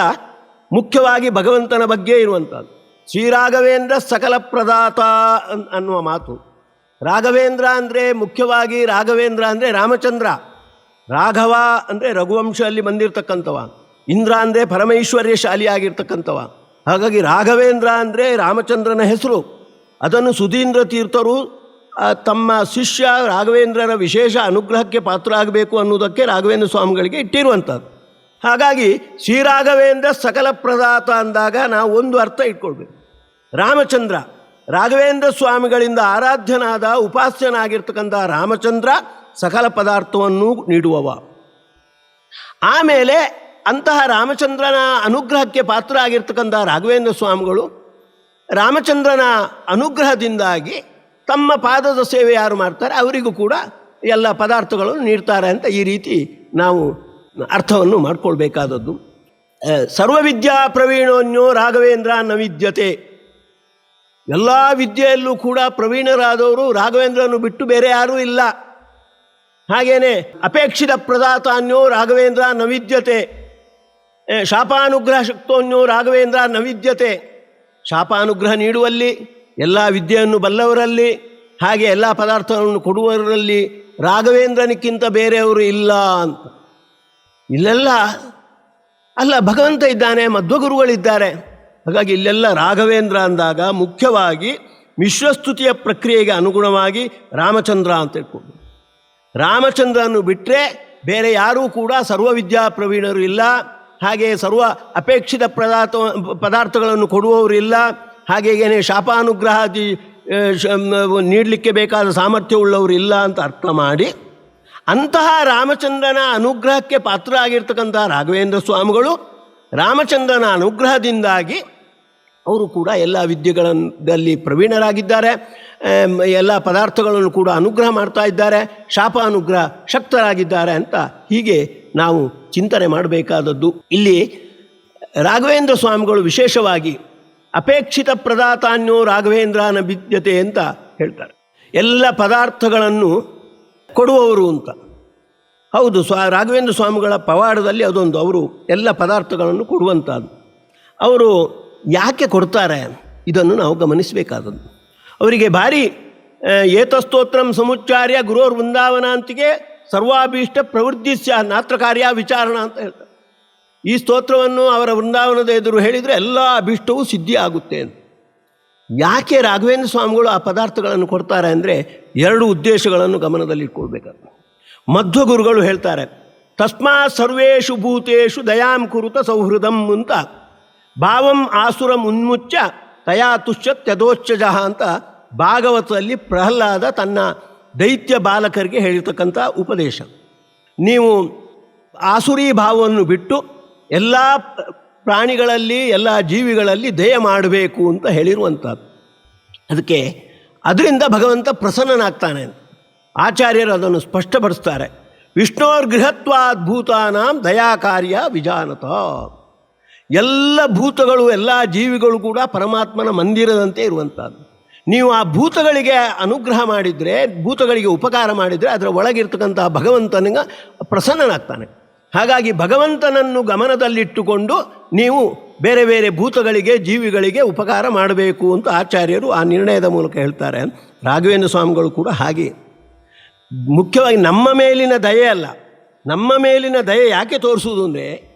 ಮುಖ್ಯವಾಗಿ ಭಗವಂತನ ಬಗ್ಗೆ ಇರುವಂಥದ್ದು. ಶ್ರೀರಾಘವೇಂದ್ರ ಸಕಲ ಪ್ರದಾತ ಅನ್ನುವ ಮಾತು. ರಾಘವೇಂದ್ರ ಅಂದರೆ ಮುಖ್ಯವಾಗಿ ರಾಘವೇಂದ್ರ ಅಂದರೆ ರಾಮಚಂದ್ರ, ರಾಘವ ಅಂದರೆ ರಘುವಂಶದಲ್ಲಿ ಬಂದಿರತಕ್ಕಂಥವ, ಇಂದ್ರ ಅಂದರೆ ಪರಮೈಶ್ವರ್ಯಶಾಲಿಯಾಗಿರ್ತಕ್ಕಂಥವ. ಹಾಗಾಗಿ ರಾಘವೇಂದ್ರ ಅಂದರೆ ರಾಮಚಂದ್ರನ ಹೆಸರು. ಅದನ್ನು ಸುಧೀಂದ್ರ ತೀರ್ಥರು ತಮ್ಮ ಶಿಷ್ಯ ರಾಘವೇಂದ್ರರ ವಿಶೇಷ ಅನುಗ್ರಹಕ್ಕೆ ಪಾತ್ರ ಆಗಬೇಕು ಅನ್ನೋದಕ್ಕೆ ರಾಘವೇಂದ್ರ ಸ್ವಾಮಿಗಳಿಗೆ ಇಟ್ಟಿರುವಂಥದ್ದು. ಹಾಗಾಗಿ ಶ್ರೀರಾಘವೇಂದ್ರ ಸಕಲ ಪ್ರದಾತ ಅಂದಾಗ ನಾವು ಒಂದು ಅರ್ಥ ಇಟ್ಕೊಳ್ಬೇಕು. ರಾಮಚಂದ್ರ, ರಾಘವೇಂದ್ರ ಸ್ವಾಮಿಗಳಿಂದ ಆರಾಧ್ಯನಾದ ಉಪಾಸ್ಯನಾಗಿರ್ತಕ್ಕಂಥ ರಾಮಚಂದ್ರ ಸಕಲ ಪದಾರ್ಥವನ್ನು ನೀಡುವವ. ಆಮೇಲೆ ಅಂತಹ ರಾಮಚಂದ್ರನ ಅನುಗ್ರಹಕ್ಕೆ ಪಾತ್ರ ಆಗಿರ್ತಕ್ಕಂಥ ರಾಘವೇಂದ್ರ ಸ್ವಾಮಿಗಳು ರಾಮಚಂದ್ರನ ಅನುಗ್ರಹದಿಂದಾಗಿ ತಮ್ಮ ಪಾದದ ಸೇವೆ ಯಾರು ಮಾಡ್ತಾರೆ ಅವರಿಗೂ ಕೂಡ ಎಲ್ಲ ಪದಾರ್ಥಗಳನ್ನು ನೀಡ್ತಾರೆ ಅಂತ ಈ ರೀತಿ ನಾವು ಅರ್ಥವನ್ನು ಮಾಡಿಕೊಳ್ಬೇಕಾದದ್ದು. ಸರ್ವವಿದ್ಯಾ ಪ್ರವೀಣೋನ್ಯೋ ರಾಘವೇಂದ್ರ ನ ವಿದ್ಯತೆ. ಎಲ್ಲ ವಿದ್ಯೆಯಲ್ಲೂ ಕೂಡ ಪ್ರವೀಣರಾದವರು ರಾಘವೇಂದ್ರನು ಬಿಟ್ಟು ಬೇರೆ ಯಾರೂ ಇಲ್ಲ. ಹಾಗೇನೆ ಅಪೇಕ್ಷಿತ ಪ್ರದಾತಾನ್ಯೋ ರಾಘವೇಂದ್ರ ನ ವಿದ್ಯತೆ. ಶಾಪಾನುಗ್ರಹ ಶಕ್ತೋನ್ಯೋ ರಾಘವೇಂದ್ರ ನ ವಿದ್ಯತೆ. ಶಾಪಾನುಗ್ರಹ ನೀಡುವಲ್ಲಿ, ಎಲ್ಲ ವಿದ್ಯೆಯನ್ನು ಬಲ್ಲವರಲ್ಲಿ, ಹಾಗೆ ಎಲ್ಲ ಪದಾರ್ಥಗಳನ್ನು ಕೊಡುವವರಲ್ಲಿ ರಾಘವೇಂದ್ರನಿಕ್ಕಿಂತ ಬೇರೆಯವರು ಇಲ್ಲ ಅಂತ. ಇಲ್ಲೆಲ್ಲ ಅಲ್ಲ, ಭಗವಂತ ಇದ್ದಾನೆ, ಮಧ್ವಗುರುಗಳಿದ್ದಾರೆ. ಹಾಗಾಗಿ ಇಲ್ಲೆಲ್ಲ ರಾಘವೇಂದ್ರ ಅಂದಾಗ ಮುಖ್ಯವಾಗಿ ಮಿಶ್ರಸ್ತುತಿಯ ಪ್ರಕ್ರಿಯೆಗೆ ಅನುಗುಣವಾಗಿ ರಾಮಚಂದ್ರ ಅಂತ ಇಟ್ಕೊಂಡು, ರಾಮಚಂದ್ರನು ಬಿಟ್ಟರೆ ಬೇರೆ ಯಾರೂ ಕೂಡ ಸರ್ವವಿದ್ಯಾ ಪ್ರವೀಣರು ಇಲ್ಲ. ಹಾಗೆ ಸರ್ವ ಅಪೇಕ್ಷಿತ ಪದಾರ್ಥಗಳನ್ನು ಕೊಡುವವರು ಇಲ್ಲ. ಹಾಗೇನೆ ಶಾಪಾನುಗ್ರಹಾದಿ ನೀಡಲಿಕ್ಕೆ ಬೇಕಾದ ಸಾಮರ್ಥ್ಯವುಳ್ಳವರು ಇಲ್ಲ ಅಂತ ಅರ್ಥ ಮಾಡಿ, ಅಂತಹ ರಾಮಚಂದ್ರನ ಅನುಗ್ರಹಕ್ಕೆ ಪಾತ್ರ ಆಗಿರ್ತಕ್ಕಂಥ ರಾಘವೇಂದ್ರ ಸ್ವಾಮಿಗಳು ರಾಮಚಂದ್ರನ ಅನುಗ್ರಹದಿಂದಾಗಿ ಅವರು ಕೂಡ ಎಲ್ಲ ವಿದ್ಯೆಗಳಲ್ಲಿ ಪ್ರವೀಣರಾಗಿದ್ದಾರೆ, ಎಲ್ಲ ಪದಾರ್ಥಗಳನ್ನು ಕೂಡ ಅನುಗ್ರಹ ಮಾಡ್ತಾ ಇದ್ದಾರೆ, ಶಾಪಾನುಗ್ರಹ ಶಕ್ತರಾಗಿದ್ದಾರೆ ಅಂತ ಹೀಗೆ ನಾವು ಚಿಂತನೆ ಮಾಡಬೇಕಾದದ್ದು. ಇಲ್ಲಿ ರಾಘವೇಂದ್ರ ಸ್ವಾಮಿಗಳು ವಿಶೇಷವಾಗಿ ಅಪೇಕ್ಷಿತ ಪ್ರದಾತಾನ್ಯೋ ರಾಘವೇಂದ್ರನ ವಿದ್ಯತೆ ಅಂತ ಹೇಳ್ತಾರೆ. ಎಲ್ಲ ಪದಾರ್ಥಗಳನ್ನು ಕೊಡುವವರು ಅಂತ. ಹೌದು, ರಾಘವೇಂದ್ರ ಸ್ವಾಮಿಗಳ ಪವಾಡದಲ್ಲಿ ಅದೊಂದು, ಅವರು ಎಲ್ಲ ಪದಾರ್ಥಗಳನ್ನು ಕೊಡುವಂಥದ್ದು. ಅವರು ಯಾಕೆ ಕೊಡ್ತಾರೆ ಇದನ್ನು ನಾವು ಗಮನಿಸಬೇಕಾದದ್ದು. ಅವರಿಗೆ ಭಾರಿ ಏತಸ್ತೋತ್ರಂ ಸಮುಚ್ಚಾರ್ಯ ಗುರೋರ್ ವೃಂದಾವನಾಂತಿಗೆ ಸರ್ವಾಭೀಷ್ಟ ಪ್ರವೃದ್ಧಿಸ್ಯ ನಾತ್ರ ಕಾರ್ಯ ವಿಚಾರಣ ಅಂತ ಹೇಳ್ತಾರೆ. ಈ ಸ್ತೋತ್ರವನ್ನು ಅವರ ವೃಂದಾವನದ ಎದುರು ಹೇಳಿದರೆ ಎಲ್ಲ ಅಭೀಷ್ಟವೂ ಸಿದ್ಧಿ ಆಗುತ್ತೆ ಅಂತ. ಯಾಕೆ ರಾಘವೇಂದ್ರ ಸ್ವಾಮಿಗಳು ಆ ಪದಾರ್ಥಗಳನ್ನು ಕೊಡ್ತಾರೆ ಅಂದರೆ ಎರಡು ಉದ್ದೇಶಗಳನ್ನು ಗಮನದಲ್ಲಿಟ್ಕೊಳ್ಬೇಕಾಗ್ತದೆ. ಮಧ್ವಗುರುಗಳು ಹೇಳ್ತಾರೆ, ತಸ್ಮಾತ್ ಸರ್ವೇಷು ಭೂತೇಷು ದಯಾಂ ಕುರುತ ಸೌಹೃದಂ ಅಂತ, ಭಾವಂ ಆಸುರಂ ಉನ್ಮುಚ್ಚ ತಯಾ ತುಷ್ಯತ್ಯದೋಚ್ಚಜಃ ಅಂತ ಭಾಗವತದಲ್ಲಿ ಪ್ರಹ್ಲಾದ ತನ್ನ ದೈತ್ಯ ಬಾಲಕರಿಗೆ ಹೇಳಿರ್ತಕ್ಕಂಥ ಉಪದೇಶ. ನೀವು ಆಸುರಿ ಭಾವವನ್ನು ಬಿಟ್ಟು ಎಲ್ಲ ಪ್ರಾಣಿಗಳಲ್ಲಿ ಎಲ್ಲ ಜೀವಿಗಳಲ್ಲಿ ದಯ ಮಾಡಬೇಕು ಅಂತ ಹೇಳಿರುವಂಥದ್ದು. ಅದಕ್ಕೆ ಅದರಿಂದ ಭಗವಂತ ಪ್ರಸನ್ನನಾಗ್ತಾನೆ ಅಂತ ಆಚಾರ್ಯರು ಅದನ್ನು ಸ್ಪಷ್ಟಪಡಿಸ್ತಾರೆ. ವಿಷ್ಣೋರ್ಗೃಹತ್ವಾದ್ ಭೂತಾನಾಂ ದಯಾಕಾರ್ಯ ವಿಜಾನತ. ಎಲ್ಲ ಭೂತಗಳು ಎಲ್ಲ ಜೀವಿಗಳು ಕೂಡ ಪರಮಾತ್ಮನ ಮಂದಿರದಂತೆ ಇರುವಂಥದ್ದು. ನೀವು ಆ ಭೂತಗಳಿಗೆ ಅನುಗ್ರಹ ಮಾಡಿದರೆ, ಭೂತಗಳಿಗೆ ಉಪಕಾರ ಮಾಡಿದರೆ ಅದರ ಒಳಗಿರ್ತಕ್ಕಂಥ ಭಗವಂತನಿಗೆ ಪ್ರಸನ್ನನಾಗ್ತಾನೆ. ಹಾಗಾಗಿ ಭಗವಂತನನ್ನು ಗಮನದಲ್ಲಿಟ್ಟುಕೊಂಡು ನೀವು ಬೇರೆ ಬೇರೆ ಭೂತಗಳಿಗೆ ಜೀವಿಗಳಿಗೆ ಉಪಕಾರ ಮಾಡಬೇಕು ಅಂತ ಆಚಾರ್ಯರು ಆ ನಿರ್ಣಯದ ಮೂಲಕ ಹೇಳ್ತಾರೆ. ರಾಘವೇಂದ್ರ ಸ್ವಾಮಿಗಳು ಕೂಡ ಹಾಗೆ. ಮುಖ್ಯವಾಗಿ ನಮ್ಮ ಮೇಲಿನ ದಯೆ ಅಲ್ಲ, ನಮ್ಮ ಮೇಲಿನ ದಯೆ ಯಾಕೆ ತೋರಿಸುವುದು ಅಂದರೆ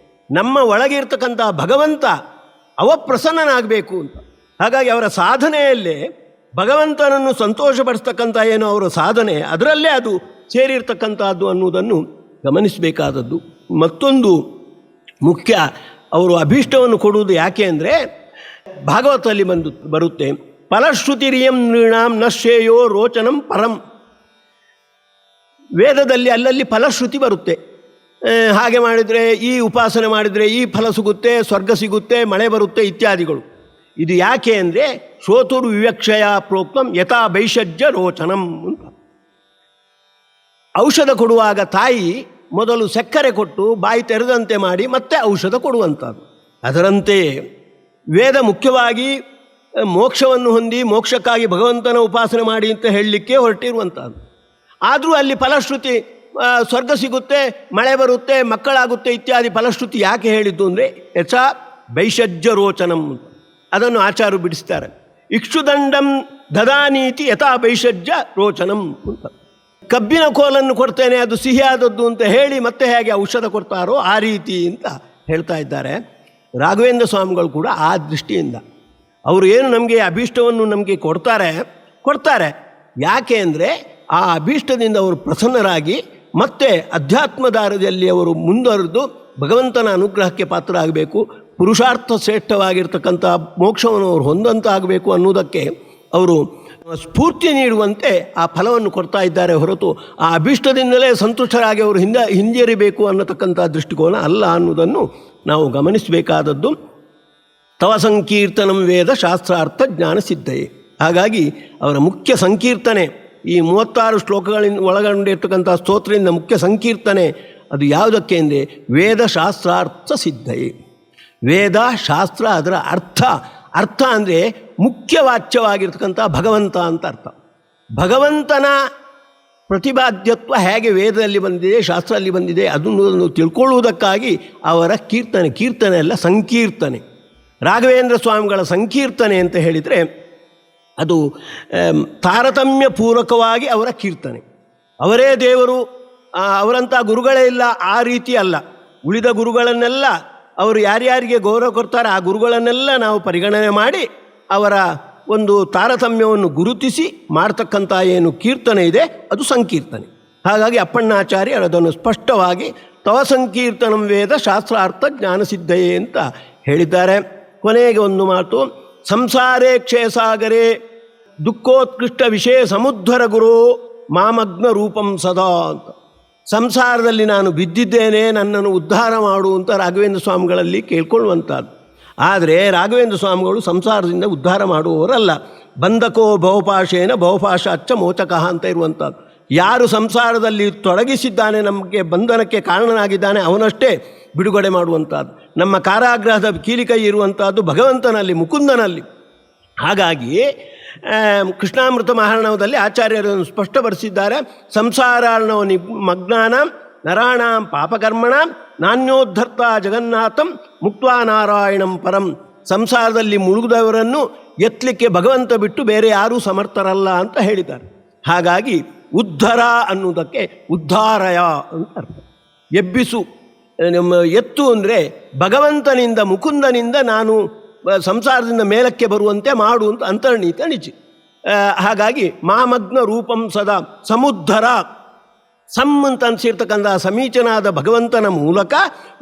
ನಮ್ಮ ಒಳಗಿರ್ತಕ್ಕಂಥ ಭಗವಂತ ಪ್ರಸನ್ನನಾಗಬೇಕು ಅಂತ. ಹಾಗಾಗಿ ಅವರ ಸಾಧನೆಯಲ್ಲೇ ಭಗವಂತನನ್ನು ಸಂತೋಷಪಡಿಸ್ತಕ್ಕಂಥ ಏನೋ ಅವರ ಸಾಧನೆ, ಅದರಲ್ಲೇ ಅದು ಸೇರಿರ್ತಕ್ಕಂಥದ್ದು ಅನ್ನುವುದನ್ನು ಗಮನಿಸಬೇಕಾದದ್ದು. ಮತ್ತೊಂದು ಮುಖ್ಯ, ಅವರು ಅಭೀಷ್ಟವನ್ನು ಕೊಡುವುದು ಯಾಕೆ ಅಂದರೆ ಭಾಗವತದಲ್ಲಿ ಬರುತ್ತೆ, ಫಲಶ್ರುತಿರಿಯಂ ನೃಣಾಂ ನಶ್ರೇಯೋ ರೋಚನಂ ಪರಂ. ವೇದದಲ್ಲಿ ಅಲ್ಲಲ್ಲಿ ಫಲಶ್ರುತಿ ಬರುತ್ತೆ. ಹಾಗೆ ಮಾಡಿದರೆ, ಈ ಉಪಾಸನೆ ಮಾಡಿದರೆ ಈ ಫಲ ಸಿಗುತ್ತೆ, ಸ್ವರ್ಗ ಸಿಗುತ್ತೆ, ಮಳೆ ಬರುತ್ತೆ ಇತ್ಯಾದಿಗಳು. ಇದು ಯಾಕೆ ಅಂದರೆ ಶ್ರೋತುರ್ ವಿವಕ್ಷಯ ಪ್ರೋಕ್ತಂ ಯಥಾ ಭೈಷಜ್ಯ ರೋಚನಂ ಅಂತ. ಔಷಧ ಕೊಡುವಾಗ ತಾಯಿ ಮೊದಲು ಸಕ್ಕರೆ ಕೊಟ್ಟು ಬಾಯಿ ತೆರೆದಂತೆ ಮಾಡಿ ಮತ್ತೆ ಔಷಧ ಕೊಡುವಂಥದ್ದು. ಅದರಂತೆಯೇ ವೇದ ಮುಖ್ಯವಾಗಿ ಮೋಕ್ಷವನ್ನು ಹೊಂದಿ ಮೋಕ್ಷಕ್ಕಾಗಿ ಭಗವಂತನ ಉಪಾಸನೆ ಮಾಡಿ ಅಂತ ಹೇಳಲಿಕ್ಕೆ ಹೊರಟಿರುವಂಥದ್ದು. ಆದರೂ ಅಲ್ಲಿ ಫಲಶ್ರುತಿ ಸ್ವರ್ಗ ಸಿಗುತ್ತೆ, ಮಳೆ ಬರುತ್ತೆ, ಮಕ್ಕಳಾಗುತ್ತೆ ಇತ್ಯಾದಿ ಫಲಶ್ರುತಿ ಯಾಕೆ ಹೇಳಿದ್ದು ಅಂದರೆ ಯಥಾ ಭೈಷಜ್ಯ ರೋಚನಂ ಅಂತ. ಅದನ್ನು ಆಚಾರ್ಯರು ಬಿಡಿಸ್ತಾರೆ. ಇಕ್ಷುದಂಡಂ ದದಾನೀತಿ ಯಥಾ ಭೈಷಜ್ಯ ರೋಚನಂ ಅಂತ. ಕಬ್ಬಿನ ಕೋಲನ್ನು ಕೊಡ್ತೇನೆ ಅದು ಸಿಹಿಯಾದದ್ದು ಅಂತ ಹೇಳಿ ಮತ್ತೆ ಹೇಗೆ ಔಷಧ ಕೊಡ್ತಾರೋ ಆ ರೀತಿ ಅಂತ ಹೇಳ್ತಾ ಇದ್ದಾರೆ. ರಾಘವೇಂದ್ರ ಸ್ವಾಮಿಗಳು ಕೂಡ ಆ ದೃಷ್ಟಿಯಿಂದ ಅವರು ಏನು ನಮಗೆ ಅಭೀಷ್ಟವನ್ನು ನಮಗೆ ಕೊಡ್ತಾರೆ. ಯಾಕೆ ಅಂದರೆ ಆ ಅಭೀಷ್ಟದಿಂದ ಅವರು ಪ್ರಸನ್ನರಾಗಿ ಮತ್ತೆ ಅಧ್ಯಾತ್ಮದಾರದಲ್ಲಿ ಅವರು ಮುಂದುವರೆದು ಭಗವಂತನ ಅನುಗ್ರಹಕ್ಕೆ ಪಾತ್ರರಾಗಬೇಕು, ಪುರುಷಾರ್ಥ ಶ್ರೇಷ್ಠವಾಗಿರ್ತಕ್ಕಂಥ ಮೋಕ್ಷವನ್ನು ಅವರು ಹೊಂದಂತಾಗಬೇಕು ಅನ್ನೋದಕ್ಕೆ ಅವರು ಸ್ಫೂರ್ತಿ ನೀಡುವಂತೆ ಆ ಫಲವನ್ನು ಕೊಡ್ತಾ ಇದ್ದಾರೆ ಹೊರತು ಆ ಅಭೀಷ್ಟದಿಂದಲೇ ಸಂತುಷ್ಟರಾಗಿ ಅವರು ಹಿಂಜರಿಬೇಕು ಅನ್ನತಕ್ಕಂಥ ದೃಷ್ಟಿಕೋನ ಅಲ್ಲ ಅನ್ನೋದನ್ನು ನಾವು ಗಮನಿಸಬೇಕಾದದ್ದು. ತವ ಸಂಕೀರ್ತನಂ ವೇದ ಶಾಸ್ತ್ರಾರ್ಥ ಜ್ಞಾನ ಸಿದ್ಧಯೇ. ಹಾಗಾಗಿ ಅವರ ಮುಖ್ಯ ಸಂಕೀರ್ತನೆ ಈ 36 ಶ್ಲೋಕಗಳಿಂದ ಒಳಗೊಂಡಿರ್ತಕ್ಕಂಥ ಸ್ತೋತ್ರದಿಂದ ಮುಖ್ಯ ಸಂಕೀರ್ತನೆ ಅದು ಯಾವುದಕ್ಕೆ ಅಂದರೆ ವೇದ ಶಾಸ್ತ್ರಾರ್ಥ ಸಿದ್ಧಯೇ. ವೇದ ಶಾಸ್ತ್ರ ಅದರ ಅರ್ಥ ಅಂದರೆ ಮುಖ್ಯವಾಚ್ಯವಾಗಿರ್ತಕ್ಕಂಥ ಭಗವಂತ ಅಂತ ಅರ್ಥ. ಭಗವಂತನ ಪ್ರತಿಪಾದ್ಯತ್ವ ಹೇಗೆ ವೇದದಲ್ಲಿ ಬಂದಿದೆ, ಶಾಸ್ತ್ರದಲ್ಲಿ ಬಂದಿದೆ ಅದನ್ನು ತಿಳ್ಕೊಳ್ಳುವುದಕ್ಕಾಗಿ ಅವರ ಕೀರ್ತನೆ ಅಲ್ಲ ಸಂಕೀರ್ತನೆ. ರಾಘವೇಂದ್ರ ಸ್ವಾಮಿಗಳ ಸಂಕೀರ್ತನೆ ಅಂತ ಹೇಳಿದರೆ ಅದು ತಾರತಮ್ಯ ಪೂರ್ವಕವಾಗಿ ಅವರ ಕೀರ್ತನೆ. ಅವರೇ ದೇವರು, ಅವರಂಥ ಗುರುಗಳೇ ಇಲ್ಲ ಆ ರೀತಿ ಅಲ್ಲ. ಉಳಿದ ಗುರುಗಳನ್ನೆಲ್ಲ ಅವರು ಯಾರ್ಯಾರಿಗೆ ಗೌರವ ಕೊಡ್ತಾರೆ ಆ ಗುರುಗಳನ್ನೆಲ್ಲ ನಾವು ಪರಿಗಣನೆ ಮಾಡಿ ಅವರ ಒಂದು ತಾರತಮ್ಯವನ್ನು ಗುರುತಿಸಿ ಮಾಡ್ತಕ್ಕಂಥ ಏನು ಕೀರ್ತನೆ ಇದೆ ಅದು ಸಂಕೀರ್ತನೆ. ಹಾಗಾಗಿ ಅಪ್ಪಣ್ಣಾಚಾರ್ಯರು ಅದನ್ನು ಸ್ಪಷ್ಟವಾಗಿ ತವ ಸಂಕೀರ್ತನಂ ವೇದ ಶಾಸ್ತ್ರಾರ್ಥ ಜ್ಞಾನಸಿದ್ಧಯೇ ಅಂತ ಹೇಳಿದ್ದಾರೆ. ಕೊನೆಗೆ ಒಂದು ಮಾತು, ಸಂಸಾರೇ ಕ್ಷಯಸಾಗರೇ ದುಃಖೋತ್ಕೃಷ್ಟ ವಿಷಯ ಸಮುದ್ಧರ ಗುರು ಮಾಮಗ್ನ ರೂಪಂ ಸದಾ ಅಂತ. ಸಂಸಾರದಲ್ಲಿ ನಾನು ಬಿದ್ದಿದ್ದೇನೆ, ನನ್ನನ್ನು ಉದ್ಧಾರ ಮಾಡು ಅಂತ ರಾಘವೇಂದ್ರ ಸ್ವಾಮಿಗಳಲ್ಲಿ ಕೇಳ್ಕೊಳ್ಳುವಂಥದ್ದು. ಆದರೆ ರಾಘವೇಂದ್ರ ಸ್ವಾಮಿಗಳು ಸಂಸಾರದಿಂದ ಉದ್ಧಾರ ಮಾಡುವವರಲ್ಲ. ಬಂಧಕೋ ಬಹುಪಾಶೇನ ಬಹುಪಾಶಾಚ್ಚ ಮೋಚಕಃ ಅಂತ ಇರುವಂಥದ್ದು. ಯಾರು ಸಂಸಾರದಲ್ಲಿ ತೊಡಗಿಸಿದ್ದಾನೆ, ನಮಗೆ ಬಂಧನಕ್ಕೆ ಕಾರಣನಾಗಿದ್ದಾನೆ, ಅವನಷ್ಟೇ ಬಿಡುಗಡೆ ಮಾಡುವಂಥದ್ದು. ನಮ್ಮ ಕಾರಾಗೃಹದ ಕೀಲಿಕೈ ಇರುವಂಥದ್ದು ಭಗವಂತನಲ್ಲಿ, ಮುಕುಂದನಲ್ಲಿ. ಹಾಗಾಗಿ ಕೃಷ್ಣಾಮೃತ ಮಹಾರ್ಣವದಲ್ಲಿ ಆಚಾರ್ಯರನ್ನು ಸ್ಪಷ್ಟಪಡಿಸಿದ್ದಾರೆ. ಸಂಸಾರಾರ್ಣವ ಮಗ್ನಾನ ನರಾಣಾಂ ಪಾಪಕರ್ಮಣ ನಾಣ್ಯೋದ್ಧರ್ತ ಜಗನ್ನಾಥಂ ಮುಕ್ತ್ವಾ ನಾರಾಯಣಂ ಪರಂ. ಸಂಸಾರದಲ್ಲಿ ಮುಳುಗಿದವರನ್ನು ಎತ್ತಲಿಕ್ಕೆ ಭಗವಂತ ಬಿಟ್ಟು ಬೇರೆ ಯಾರೂ ಸಮರ್ಥರಲ್ಲ ಅಂತ ಹೇಳಿದ್ದಾರೆ. ಹಾಗಾಗಿ ಉದ್ಧರ ಅನ್ನುವುದಕ್ಕೆ ಉದ್ಧಾರಯ ಅಂತ ಅರ್ಥ. ಎಬ್ಬಿಸು, ಎತ್ತು ಅಂದರೆ ಭಗವಂತನಿಂದ ಮುಕುಂದನಿಂದ ನಾನು ಸಂಸಾರದಿಂದ ಮೇಲಕ್ಕೆ ಬರುವಂತೆ ಮಾಡು ಅಂತ ಅಂತರ್ಣೀತ ನಿಜ. ಹಾಗಾಗಿ ಮಾಮಗ್ನ ರೂಪಂ ಸದಾ ಸಮುದ್ಧರ ಅಂತ ಅನಿಸಿರ್ತಕ್ಕಂಥ ಸಮೀಚನಾದ ಭಗವಂತನ ಮೂಲಕ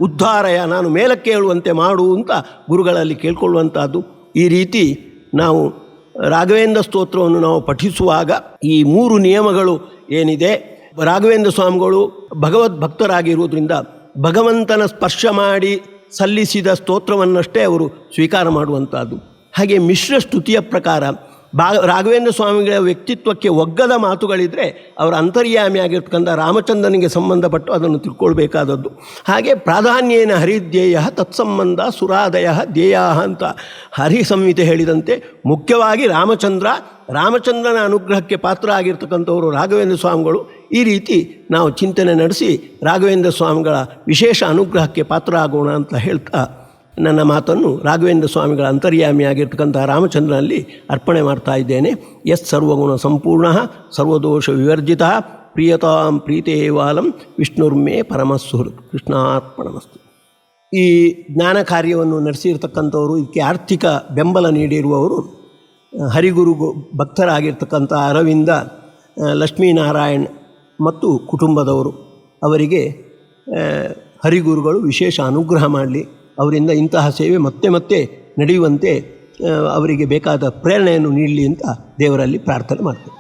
ಉದ್ಧಾರಯ, ನಾನು ಮೇಲಕ್ಕೆ ಹೇಳುವಂತೆ ಮಾಡು ಅಂತ ಗುರುಗಳಲ್ಲಿ ಕೇಳ್ಕೊಳ್ಳುವಂಥದ್ದು. ಈ ರೀತಿ ನಾವು ರಾಘವೇಂದ್ರ ಸ್ತೋತ್ರವನ್ನು ನಾವು ಪಠಿಸುವಾಗ ಈ 3 ನಿಯಮಗಳು ಏನಿದೆ, ರಾಘವೇಂದ್ರ ಸ್ವಾಮಿಗಳು ಭಗವದ್ಭಕ್ತರಾಗಿರುವುದರಿಂದ ಭಗವಂತನ ಸ್ಪರ್ಶ ಮಾಡಿ ಸಲ್ಲಿಸಿದ ಸ್ತೋತ್ರವನ್ನಷ್ಟೇ ಅವರು ಸ್ವೀಕಾರ ಮಾಡುವಂಥದ್ದು. ಹಾಗೆ ಮಿಶ್ರ ಸ್ತುತಿಯ ಪ್ರಕಾರ ರಾಘವೇಂದ್ರ ಸ್ವಾಮಿಗಳ ವ್ಯಕ್ತಿತ್ವಕ್ಕೆ ಒಗ್ಗದ ಮಾತುಗಳಿದ್ದರೆ ಅವರ ಅಂತರ್ಯಾಮಿಯಾಗಿರ್ತಕ್ಕಂಥ ರಾಮಚಂದ್ರನಿಗೆ ಸಂಬಂಧಪಟ್ಟು ಅದನ್ನು ತಿಳ್ಕೊಳ್ಬೇಕಾದದ್ದು. ಹಾಗೆ ಪ್ರಾಧಾನ್ಯೇನ ಹರಿಧ್ಯೇಯ ತತ್ಸಂಬಂಧ ಸುರಾದಯ ಧ್ಯೇಯ ಅಂತ ಹರಿ ಸಂಹಿತೆ ಹೇಳಿದಂತೆ ಮುಖ್ಯವಾಗಿ ರಾಮಚಂದ್ರನ ಅನುಗ್ರಹಕ್ಕೆ ಪಾತ್ರ ಆಗಿರ್ತಕ್ಕಂಥವರು ರಾಘವೇಂದ್ರ ಸ್ವಾಮಿಗಳು. ಈ ರೀತಿ ನಾವು ಚಿಂತನೆ ನಡೆಸಿ ರಾಘವೇಂದ್ರ ಸ್ವಾಮಿಗಳ ವಿಶೇಷ ಅನುಗ್ರಹಕ್ಕೆ ಪಾತ್ರ ಆಗೋಣ ಅಂತ ಹೇಳ್ತಾ ನನ್ನ ಮಾತನ್ನು ರಾಘವೇಂದ್ರ ಸ್ವಾಮಿಗಳ ಅಂತರ್ಯಾಮಿಯಾಗಿರ್ತಕ್ಕಂಥ ರಾಮಚಂದ್ರನಲ್ಲಿ ಅರ್ಪಣೆ ಮಾಡ್ತಾ ಇದ್ದೇನೆ. ಎಸ್ ಸರ್ವಗುಣ ಸಂಪೂರ್ಣ ಸರ್ವದೋಷ ವಿವರ್ಜಿತ ಪ್ರಿಯತಾಂ ಪ್ರೀತೇವಾಲಂ ವಿಷ್ಣುರ್ಮೇ ಪರಮಸುಹೃತ್. ಕೃಷ್ಣಾರ್ಪಣಮಸ್ತು. ಈ ಜ್ಞಾನ ಕಾರ್ಯವನ್ನು ನಡೆಸಿರ್ತಕ್ಕಂಥವರು, ಇದಕ್ಕೆ ಆರ್ಥಿಕ ಬೆಂಬಲ ನೀಡಿರುವವರು ಹರಿಗುರು ಭಕ್ತರಾಗಿರ್ತಕ್ಕಂಥ ಅರವಿಂದ ಲಕ್ಷ್ಮೀನಾರಾಯಣ್ ಮತ್ತು ಕುಟುಂಬದವರು. ಅವರಿಗೆ ಹರಿಗುರುಗಳು ವಿಶೇಷ ಅನುಗ್ರಹ ಮಾಡಲಿ, ಅವರಿಂದ ಇಂತಹ ಸೇವೆ ಮತ್ತೆ ಮತ್ತೆ ನಡೆಯುವಂತೆ ಅವರಿಗೆ ಬೇಕಾದ ಪ್ರೇರಣೆಯನ್ನು ನೀಡಲಿ ಅಂತ ದೇವರಲ್ಲಿ ಪ್ರಾರ್ಥನೆ ಮಾಡ್ತೇವೆ.